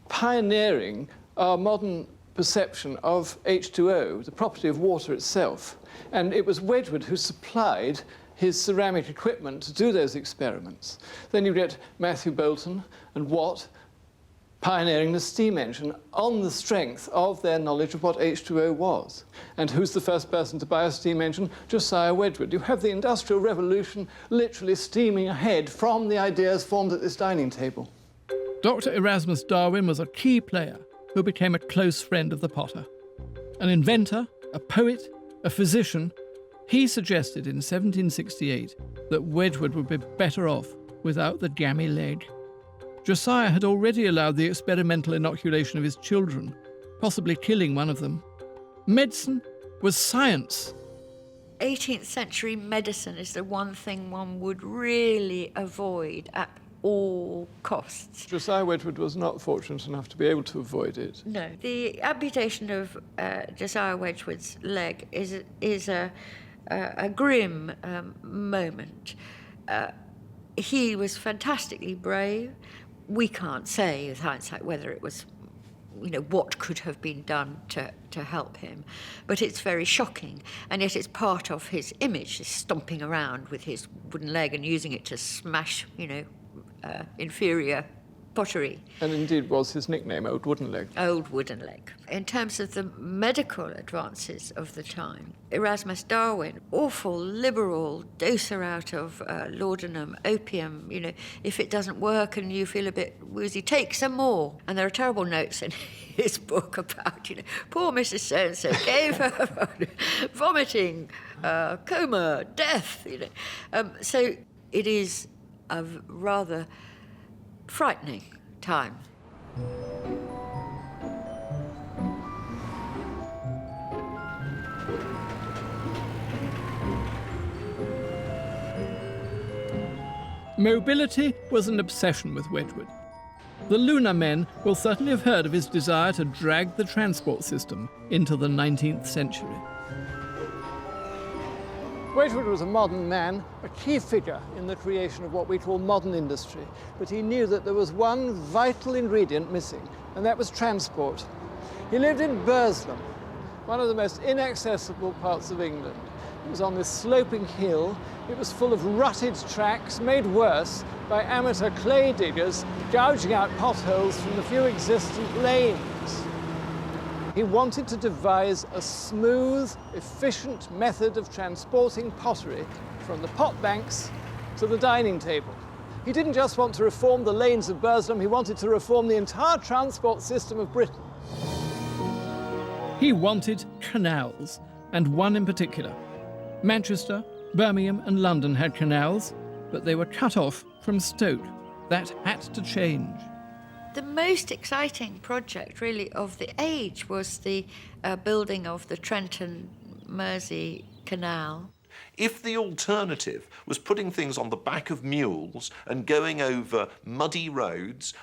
pioneering our modern perception of H2O, the property of water itself. And it was Wedgwood who supplied his ceramic equipment to do those experiments. Then you get Matthew Bolton and Watt pioneering the steam engine on the strength of their knowledge of what H2O was. And who's the first person to buy a steam engine? Josiah Wedgwood. You have the Industrial Revolution literally steaming ahead from the ideas formed at this dining table. Dr. Erasmus Darwin was a key player who became a close friend of the potter. An inventor, a poet, a physician, he suggested in 1768 that Wedgwood would be better off without the gammy leg. Josiah had already allowed the experimental inoculation of his children, possibly killing one of them. Medicine was science. 18th century medicine is the one thing one would really avoid at all costs. Josiah Wedgwood was not fortunate enough to be able to avoid it. No. The amputation of Josiah Wedgwood's leg is a grim moment. He was fantastically brave. We can't say with hindsight whether it was, you know, what could have been done to help him. But it's very shocking, and yet it's part of his image, is stomping around with his wooden leg and using it to smash, you know, inferior pottery. And indeed was his nickname, Old Wooden Leg. Old Wooden Leg. In terms of the medical advances of the time, Erasmus Darwin, awful liberal doser out of laudanum, opium, you know, if it doesn't work and you feel a bit woozy, take some more. And there are terrible notes in his book about, you know, poor Mrs. So-and-so gave her vomiting, coma, death, you know. So it is a rather frightening time. Mobility was an obsession with Wedgwood. The Lunar Men will certainly have heard of his desire to drag the transport system into the 19th century. Wedgwood was a modern man, a key figure in the creation of what we call modern industry, but he knew that there was one vital ingredient missing, and that was transport. He lived in Burslem, one of the most inaccessible parts of England. It was on this sloping hill. It was full of rutted tracks, made worse by amateur clay diggers gouging out potholes from the few existent lanes. He wanted to devise a smooth, efficient method of transporting pottery from the pot banks to the dining table. He didn't just want to reform the lanes of Burslem, he wanted to reform the entire transport system of Britain. He wanted canals, and one in particular. Manchester, Birmingham and London had canals, but they were cut off from Stoke. That had to change. The most exciting project, really, of the age was the building of the Trent and Mersey Canal. If the alternative was putting things on the back of mules and going over muddy roads,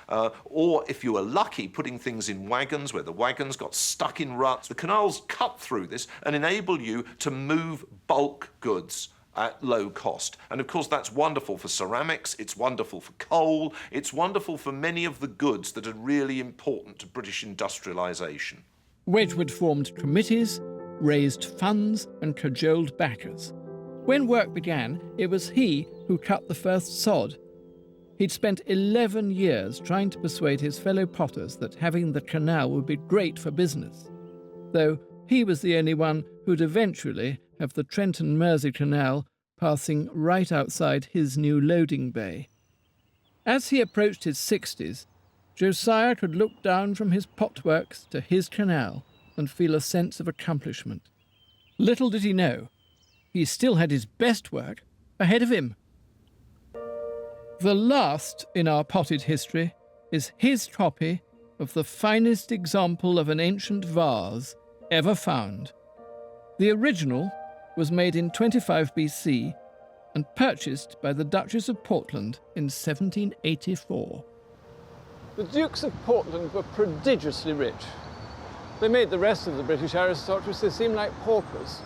or if you were lucky, putting things in wagons where the wagons got stuck in ruts, the canals cut through this and enable you to move bulk goods at low cost. And of course that's wonderful for ceramics, it's wonderful for coal, it's wonderful for many of the goods that are really important to British industrialisation. Wedgwood formed committees, raised funds and cajoled backers. When work began, it was he who cut the first sod. He'd spent 11 years trying to persuade his fellow potters that having the canal would be great for business, though he was the only one who'd eventually have the Trent and Mersey Canal passing right outside his new loading bay. As he approached his 60s, Josiah could look down from his potworks to his canal and feel a sense of accomplishment. Little did he know, he still had his best work ahead of him. The last in our potted history is his copy of the finest example of an ancient vase ever found. The original was made in 25 BC and purchased by the Duchess of Portland in 1784. The Dukes of Portland were prodigiously rich. They made the rest of the British aristocracy seem like paupers,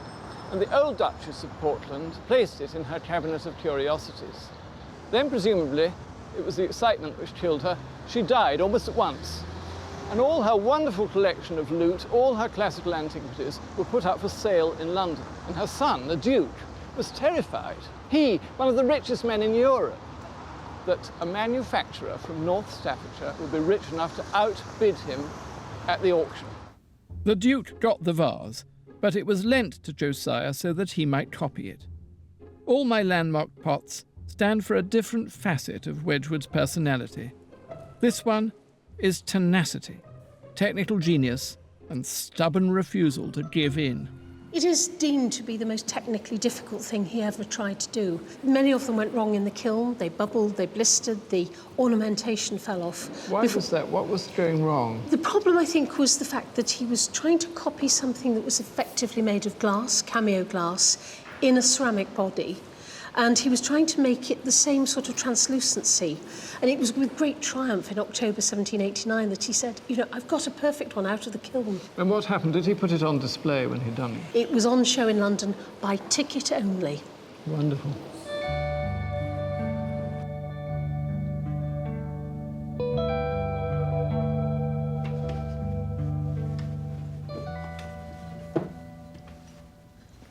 and the old Duchess of Portland placed it in her cabinet of curiosities. Then, presumably, it was the excitement which killed her. She died almost at once. And all her wonderful collection of loot, all her classical antiquities, were put up for sale in London. And her son, the Duke, was terrified. He, one of the richest men in Europe, that a manufacturer from North Staffordshire would be rich enough to outbid him at the auction. The Duke got the vase, but it was lent to Josiah so that he might copy it. All my landmark pots stand for a different facet of Wedgwood's personality. This one is tenacity, technical genius, and stubborn refusal to give in. It is deemed to be the most technically difficult thing he ever tried to do. Many of them went wrong in the kiln. They bubbled, they blistered, the ornamentation fell off. Why was that? What was going wrong? The problem, I think, was the fact that he was trying to copy something that was effectively made of glass, cameo glass, in a ceramic body. And he was trying to make it the same sort of translucency. And it was with great triumph in October 1789 that he said, you know, I've got a perfect one out of the kiln. And what happened? Did he put it on display when he'd done it? It was on show in London by ticket only. Wonderful.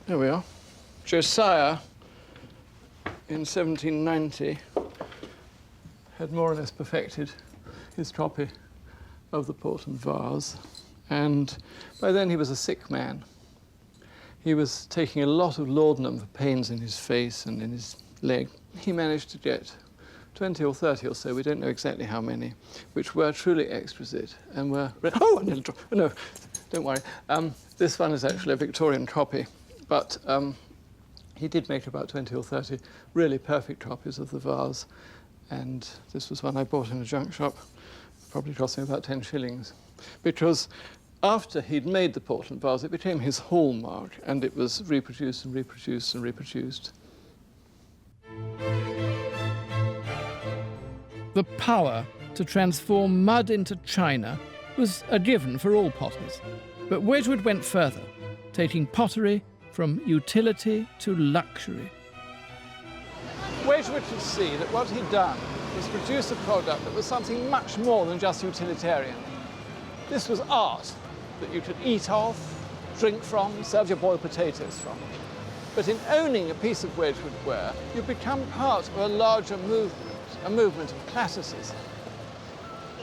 There we are. Josiah, in 1790, had more or less perfected his copy of the Portland vase, and by then he was a sick man. He was taking a lot of laudanum for pains in his face and in his leg. He managed to get 20 or 30 or so, we don't know exactly how many, which were truly exquisite and were... Oh, no, don't worry. This one is actually a Victorian copy, but he did make about 20 or 30 really perfect copies of the vase, and this was one I bought in a junk shop. Probably cost me about 10 shillings, because after he'd made the Portland vase, it became his hallmark, and it was reproduced and reproduced and reproduced. The power to transform mud into china was a given for all potters, but Wedgwood went further, taking pottery from utility to luxury. Wedgwood could see that what he'd done was produce a product that was something much more than just utilitarian. This was art that you could eat off, drink from, serve your boiled potatoes from. But in owning a piece of Wedgwood ware, you become part of a larger movement, a movement of classicism.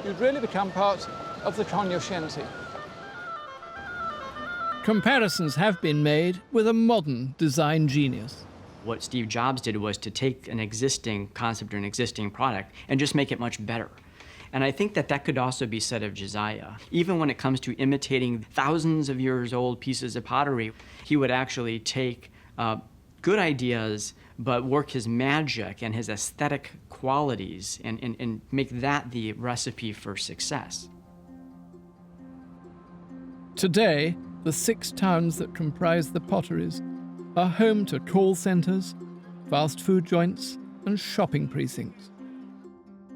You'd really become part of the cognoscenti. Comparisons have been made with a modern design genius. What Steve Jobs did was to take an existing concept or an existing product and just make it much better. And I think that that could also be said of Josiah. Even when it comes to imitating thousands of years old pieces of pottery, he would actually take good ideas, but work his magic and his aesthetic qualities and make that the recipe for success. Today, the 6 towns that comprise the potteries are home to call centres, fast food joints, and shopping precincts.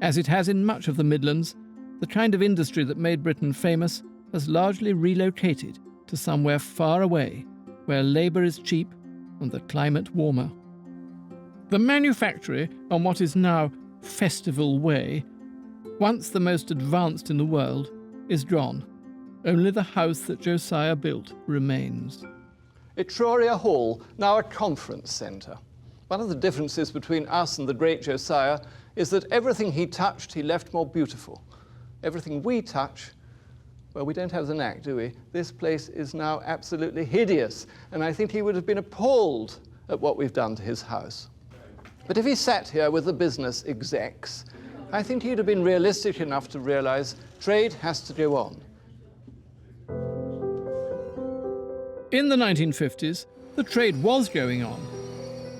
As it has in much of the Midlands, the kind of industry that made Britain famous has largely relocated to somewhere far away, where labour is cheap and the climate warmer. The manufactory on what is now Festival Way, once the most advanced in the world, is gone. Only the house that Josiah built remains. Etruria Hall, now a conference centre. One of the differences between us and the great Josiah is that everything he touched, he left more beautiful. Everything we touch, well, we don't have the knack, do we? This place is now absolutely hideous, and I think he would have been appalled at what we've done to his house. But if he sat here with the business execs, I think he'd have been realistic enough to realise trade has to go on. In the 1950s, the trade was going on.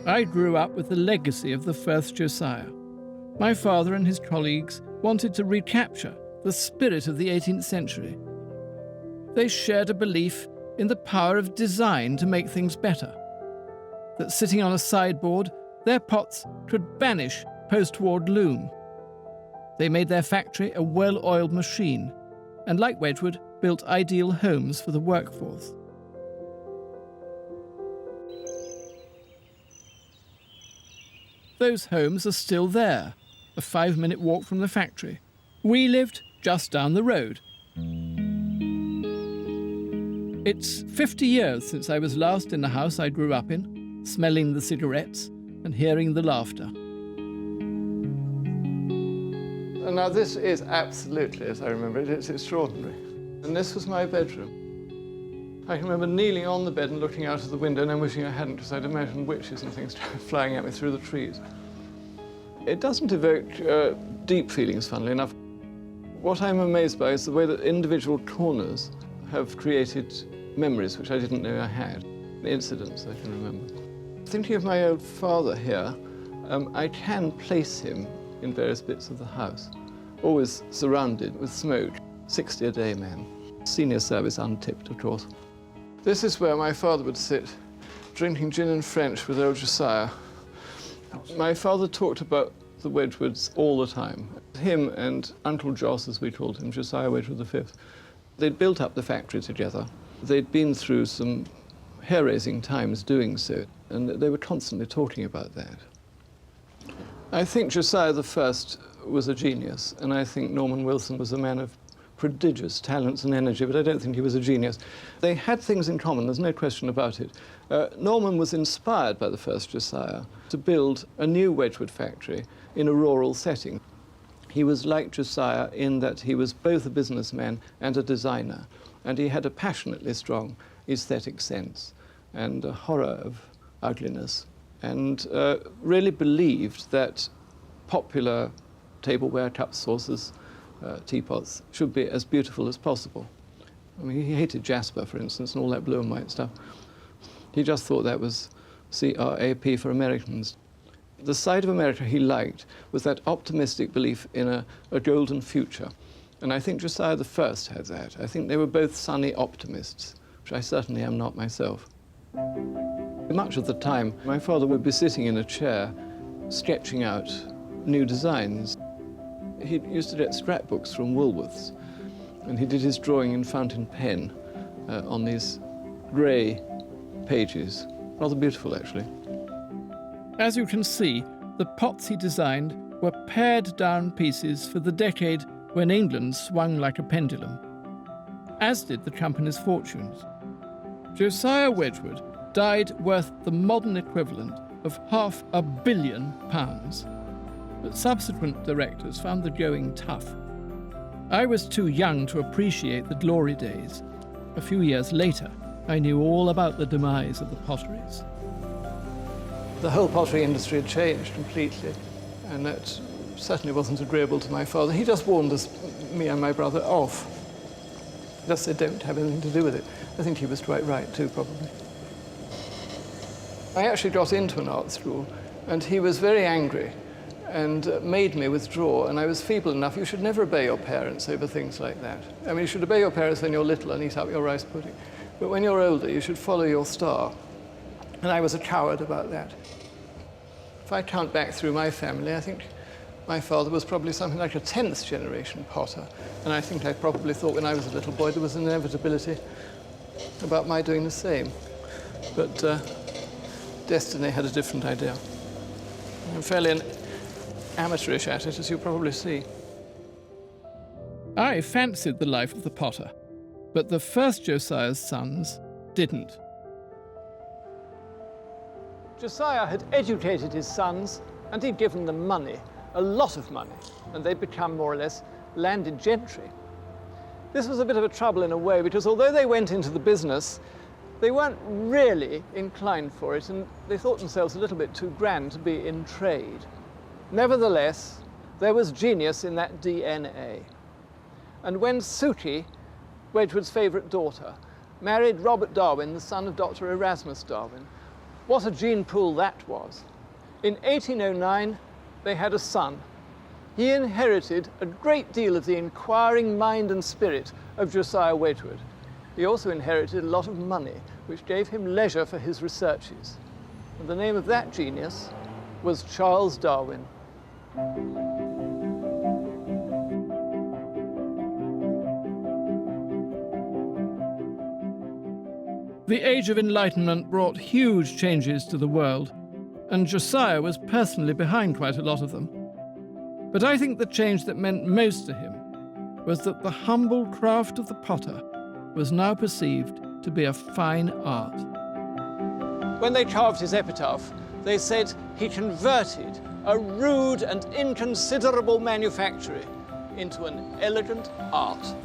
I grew up with the legacy of the first Josiah. My father and his colleagues wanted to recapture the spirit of the 18th century. They shared a belief in the power of design to make things better. That sitting on a sideboard, their pots could banish post-war gloom. They made their factory a well-oiled machine, and like Wedgwood, built ideal homes for the workforce. Those homes are still there, a 5-minute walk from the factory. We lived just down the road. It's 50 years since I was last in the house I grew up in, smelling the cigarettes and hearing the laughter. And now this is absolutely, as I remember it, it's extraordinary. And this was my bedroom. I can remember kneeling on the bed and looking out of the window and then wishing I hadn't, because I'd imagined witches and things flying at me through the trees. It doesn't evoke deep feelings, funnily enough. What I'm amazed by is the way that individual corners have created memories which I didn't know I had, incidents I can remember. Thinking of my old father here, I can place him in various bits of the house, always surrounded with smoke, 60 a day man. Senior service untipped, of course. This is where my father would sit, drinking gin and French with old Josiah. My father talked about the Wedgwoods all the time. Him and Uncle Joss, as we called him, Josiah Wedgwood V. They'd built up the factory together. They'd been through some hair-raising times doing so, and they were constantly talking about that. I think Josiah I was a genius, and I think Norman Wilson was a man of prodigious talents and energy, but I don't think he was a genius. They had things in common, there's no question about it. Norman was inspired by the first Josiah to build a new Wedgwood factory in a rural setting. He was like Josiah in that he was both a businessman and a designer, and he had a passionately strong aesthetic sense and a horror of ugliness, and really believed that popular tableware, cups, saucers, teapots should be as beautiful as possible. I mean, he hated jasper, for instance, and all that blue and white stuff. He just thought that was CRAP for Americans. The side of America he liked was that optimistic belief in a golden future. And I think Josiah I had that. I think they were both sunny optimists, which I certainly am not myself. Much of the time, my father would be sitting in a chair, sketching out new designs. He used to get scrapbooks from Woolworths, and he did his drawing in fountain pen on these grey pages. Rather beautiful, actually. As you can see, the pots he designed were pared-down pieces for the decade when England swung like a pendulum, as did the company's fortunes. Josiah Wedgwood died worth the modern equivalent of £500 million, but subsequent directors found the going tough. I was too young to appreciate the glory days. A few years later, I knew all about the demise of the potteries. The whole pottery industry had changed completely, and that certainly wasn't agreeable to my father. He just warned us, me and my brother, off. Just said, don't have anything to do with it. I think he was quite right, too, probably. I actually got into an art school, and he was very angry and made me withdraw, and I was feeble enough. You should never obey your parents over things like that. I mean, you should obey your parents when you're little and eat up your rice pudding. But when you're older, you should follow your star. And I was a coward about that. If I count back through my family, I think my father was probably something like a 10th generation potter. And I think I probably thought when I was a little boy there was an inevitability about my doing the same. But destiny had a different idea. I'm fairly amateurish at it, as you probably see. I fancied the life of the potter, but the first Josiah's sons didn't. Josiah had educated his sons, and he'd given them money, a lot of money, and they'd become more or less landed gentry. This was a bit of a trouble in a way, because although they went into the business, they weren't really inclined for it, and they thought themselves a little bit too grand to be in trade. Nevertheless, there was genius in that DNA. And when Suki, Wedgwood's favourite daughter, married Robert Darwin, the son of Dr. Erasmus Darwin, what a gene pool that was. In 1809, they had a son. He inherited a great deal of the inquiring mind and spirit of Josiah Wedgwood. He also inherited a lot of money, which gave him leisure for his researches. And the name of that genius was Charles Darwin. The Age of Enlightenment brought huge changes to the world, and Josiah was personally behind quite a lot of them. But I think the change that meant most to him was that the humble craft of the potter was now perceived to be a fine art. When they carved his epitaph, they said he converted a rude and inconsiderable manufactory into an elegant art.